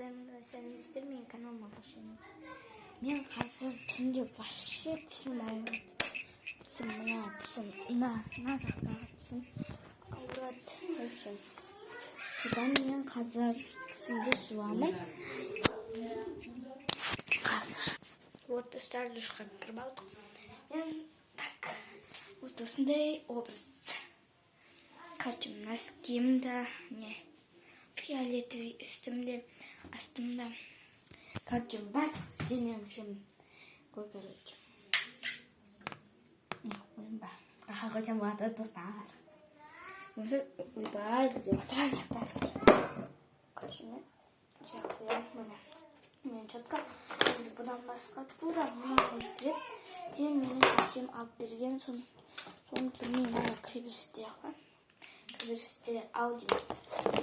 жағдайыңызды сәлеметсіздер, мен каналыма қош келдіңіздер. Мен қазір түнде вообще тісім ауырады. Тісім мына жақтағы тісім ауырады. В общем, содан мен қазір тісімді жуамын. Қазір вот достар, душқа кіріп алдық. Мен так вот осындай образ. Короче, носкимді не фиолетовый, үстімде, астымда. Короче, бар денем үшін қой, короче. Не қойым ба. Қаға қойсам болады, достар. Өзі ойбай деп отырам ята. Короче, мен жа қоям мұны. Мен четко бұдан басқа тура мұндай свет тен менің әшем алып берген. Соны келмей мұны кіреберісте қойам. Кіреберісте аудио.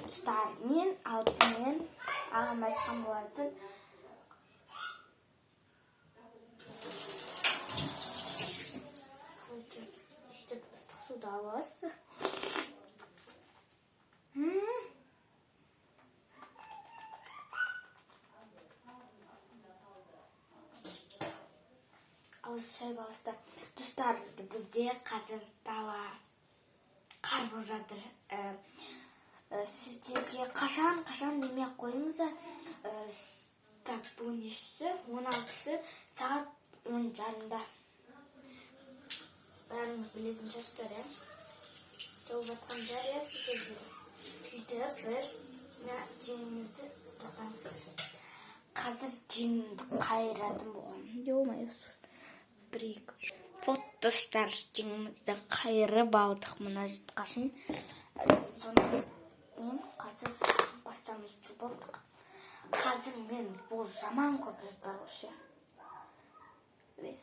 Достар, мен алдымен ағам айтқан болатын. Үштеп ыстық суда аласыз. Ауыз шай балыстар. Достар, бізде қазір дала қар болып жатыр. Сіздерге қашан неме қойыңыздар. Так, бүгін нешесі? 16-сы сағат 10:30-да. Бәріңіз білетін жастар, толып жатқан жария сіздерге. Сөйтіп, біз жеңімізді тоқтаңыздар. Қазір жеңімді қайыратым болған. Ё-моё, бір-екі. Вот, достар, жеңімізді қайырып алдық мұна жытқашын. Соны мен қазір бастамыз жубалдық. Қазір мен бұл жаман көп жатпар өше.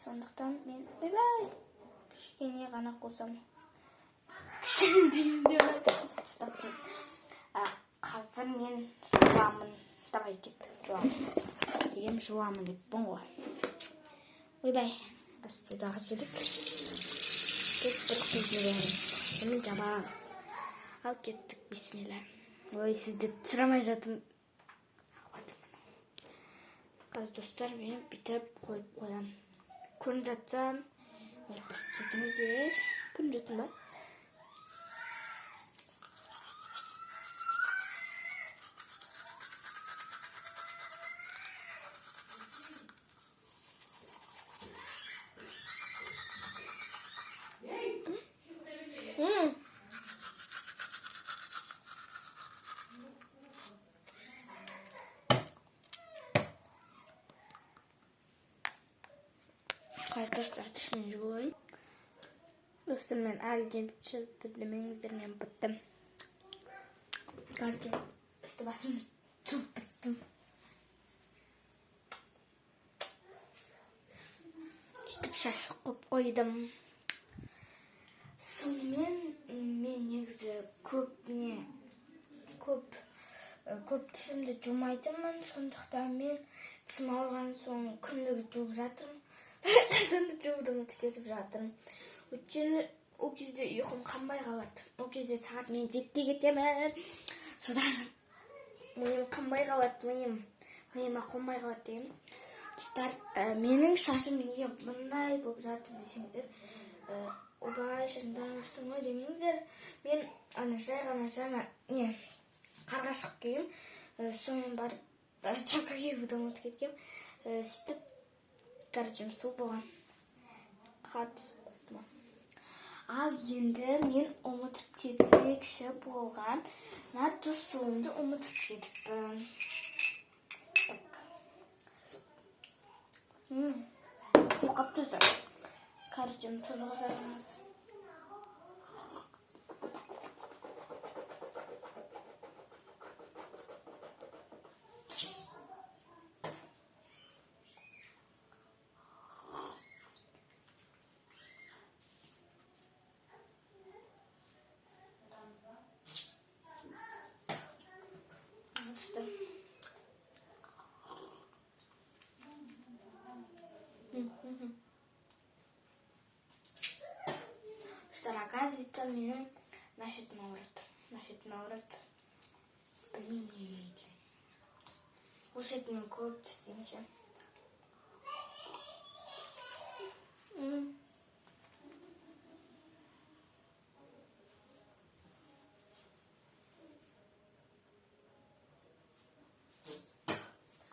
Сондықтан мен ойбай кішкене ғана қосам. Кішкене дегенде ғана. Қазір мен жуамын. Давай кеттік, жуамыз. Дегем жуамын деп бұн ғой. Ойбай, біз судағы жерік. Көп бір көзмереміз. Бұны жабам. Ал кеттік, бисмилла. Ой, сізді сұрамай жатым. Қазір достар, мен бітіп қойып қоям. Күн жатсам, біз кетіңіздер. Күн жатын ба? Arkadaşlar düşünce oyun. Dostum, ben ağacın çıldırmamızdır, ben bıttım. Kardeşim, üstü basım çok bıttım. Üstü şaşık koydum. Сонымен мен негізі көп тісімді жумайтынмын, сондықтан мен тісім ауырған соң күндігі жуып жатырмын. Сонда жууды ұмытып кетіп жатырмын. Өйткені ол кезде ұйқым қанбай қалады. Ол кезде сағат мен 7-те кетемін. Содан миым қанбай қалады, миыма қонбай қалады деймін. Достар, менің шашым неге мұндай болып жатыр десеңіздер, ойбай, шашымдан өпсің ғой демеңіздер. Мен жай ғана қарға шығып келем. Сонымен барып чапка киюді ұмытып кеткем. Сөйтіп, короче, су болған. Ал енді мен ұмытып кетпекші болған тұз суымды ұмытып кетіппін. Қолқап тұзы. Короче, тұзы қосарыңыз. Оказывается, менің нашетім ауырады. Білмеймін неге екен. Осы мен көп түстеймін ше.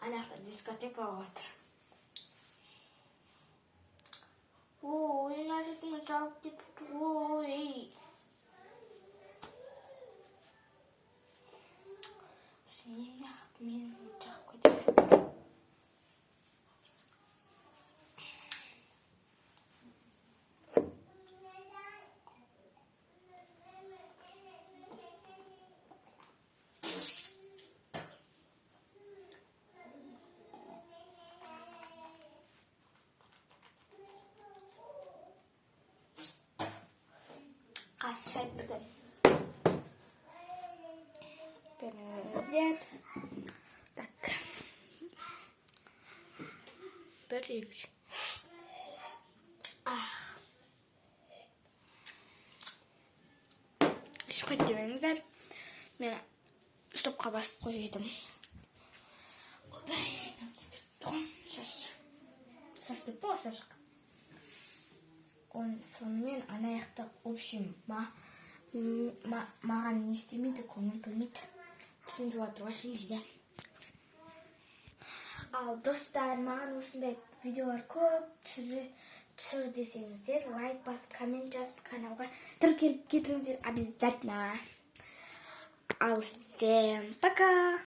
Ана жақта дискотека болады. Ой, мына жердің жауып кетіпті. Ой. Мен жағып кетемін. Қасы шайып бітін. Беріңіздер. Так. Бір егіш. Ішпайды демеңіздер. Мен стопқа басып қойдым. Опай, шаш деп па, шаш. Сонымен ана жақта общем маған не істемейді, көңіл бөлмейді. Түсін жуа тұруға шеңізде. Ал достар, маған осындай видеолар көп түсір десеңіздер, лайк басып, коммент жазып, каналға тіркеліп кетіңіздер обязательно. Ал всем пока!